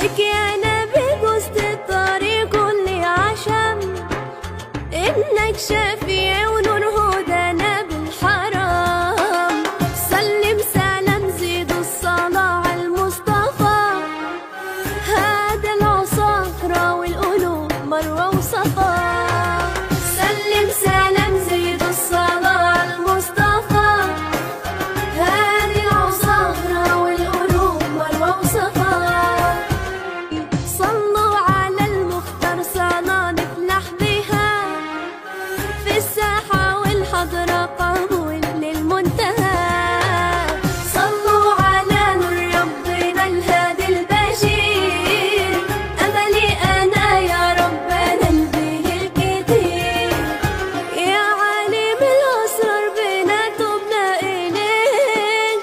لك يا نبي جزت الطريق كل عشم، إنك شفيع ونور هدانا بالحرام. سلم سلام زيد الصلاة على المصطفى، هذا العصافرة والقلوب مروة وصفا. سلم سلام زيد الصلاة على المصطفى، هذه العصافرة والقلوب مروة وصفا. صلوا على المختار صلاة نفلح بها، في الساحة والحضرة قبول للمنتهى. صلوا على نور ربنا الهادي البشير، أملي أنا يا رب أنبه الكتير. يا عالم الأسرار بنا تبنا إليك،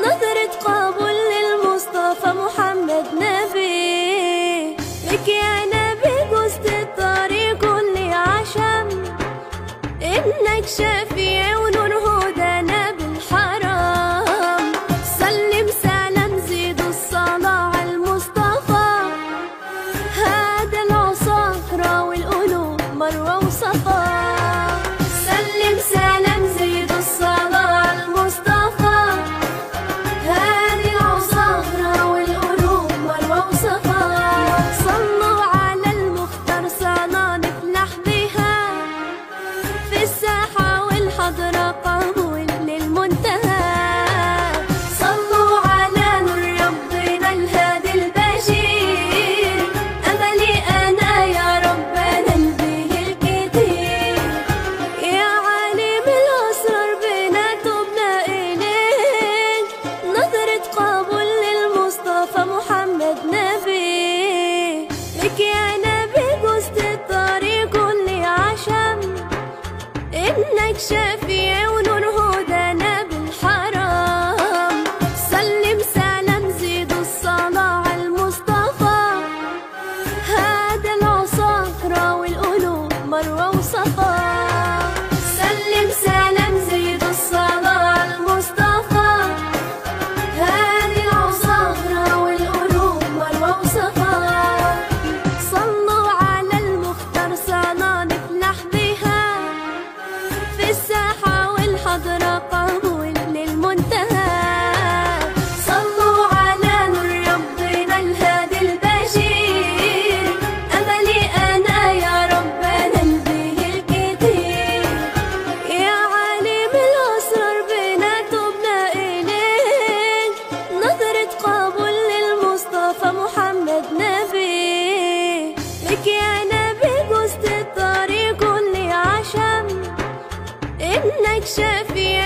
نظرة قبول للمصطفى محمد نبي. لك يا نبي جزت الطريق كل عشم، إنك شفيع ونور هدانا بالحرام. سلم سلام زيد الصلاة على المصطفى، هذا العصافرة والقلوب مروة وصفا. سلم سلام زيد الصلاة على المصطفى، هذه العصافرة والقلوب مروة وصفا. صلوا على المختار صلاة نفلح بها، في الساحة والحضرة قبول للمنتهى. صلوا على نور ربنا الهادي البشير، أملي أنا يا رب أنبه الكتير. يا عالم الأسرار بنا تبنا إليك، نظرة قبول للمصطفى محمد نبي. لك يا نبي جزت الطريق كل عشم، إنك شفيع ونور هدانا بالحرام. سلم سلام زيد الصلاة على المصطفى، هذا العصافرة والقلوب مروة وصفا. سلم سلام زيد الصلاة على المصطفى، هذه العصافرة والقلوب مروة وصفا. صلوا على المختار صلاة نفلح بها، في الساحة والحضرة قبول للمنتهى. صلوا على نور ربنا الهادي البشير، أملي أنا يا رب أنبه الكتير. يا عالم الأسرار بنا تبنا إليك، نظرة قبول للمصطفى محمد نبي. لك يا نبي جزت الطريق كل عشم، إنك شفيع